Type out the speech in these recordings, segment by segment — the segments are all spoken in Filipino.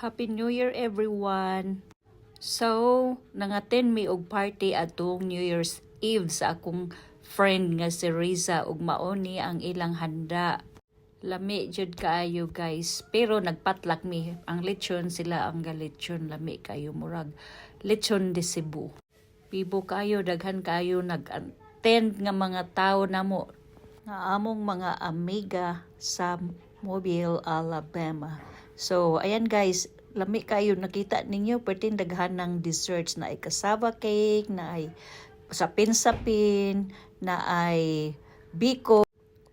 Happy New Year everyone! So, nangaten mi og party atong New Year's Eve sa akong friend nga si Riza ug maoni ang ilang handa. Lami jud kaayo guys, pero nagpatlak mi ang lechon, sila ang galechon, lami kayo murag lechon de Cebu. Pibo kayo, daghan kayo nag-attend nga mga tao namo nga among mga amiga sa Mobile, Alabama. So, ayan guys, lami kayo, nakita ninyo, pertin daghan ng desserts na ay cassava cake, na ay sapin-sapin, na ay biko,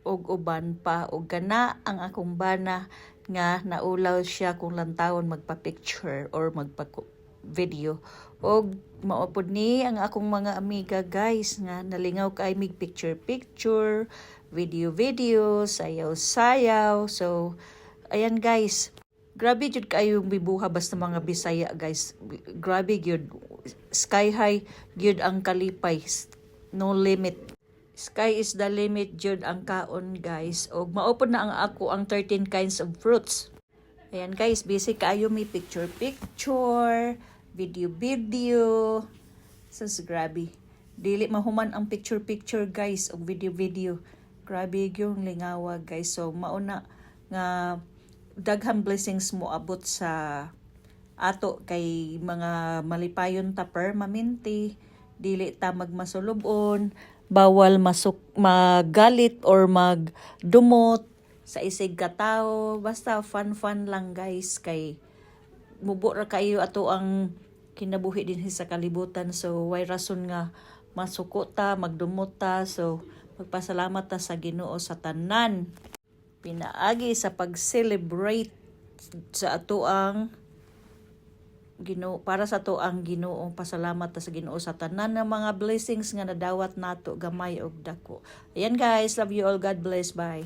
og uban pa, og gana ang akong bana nga naulaw siya kung lantawon magpa-picture or magpa-video. Og maupod ni ang akong mga amiga guys nga nalingaw kay mig picture-picture, video-video, sayaw-sayaw. So, ayan guys, grabe jud kayong bibuha basta mga Bisaya guys. Grabe gyud. Sky high gyud ang kalipay. No limit. Sky is the limit jud ang kaon guys. Og maupod na ang ako ang 13 kinds of fruits. Ayan guys, busy kayo may picture-picture, video-video. Sas grabe. Dili mahuman ang picture-picture guys og video-video. Grabe yung lingawa guys. So mauna nga daghang blessings mo abot sa ato kay mga malipayon ta permanente, dili ta magmasulubon, bawal magalit or magdumot sa isig ka tao, basta fun lang guys, kay mubo ra kayo ato ang kinabuhi din sa kalibutan. So way rason nga masuko ta, magdumot ta. So magpasalamat ta sa Ginoo sa tanan pinaagi sa pag-celebrate sa ato ang Ginoo, para sa ato ang Ginoo. Pasalamat ta sa Ginoo sa tanan ng mga blessings nga nadawat nato gamay og dako. Ayan guys, love you all, God bless, bye.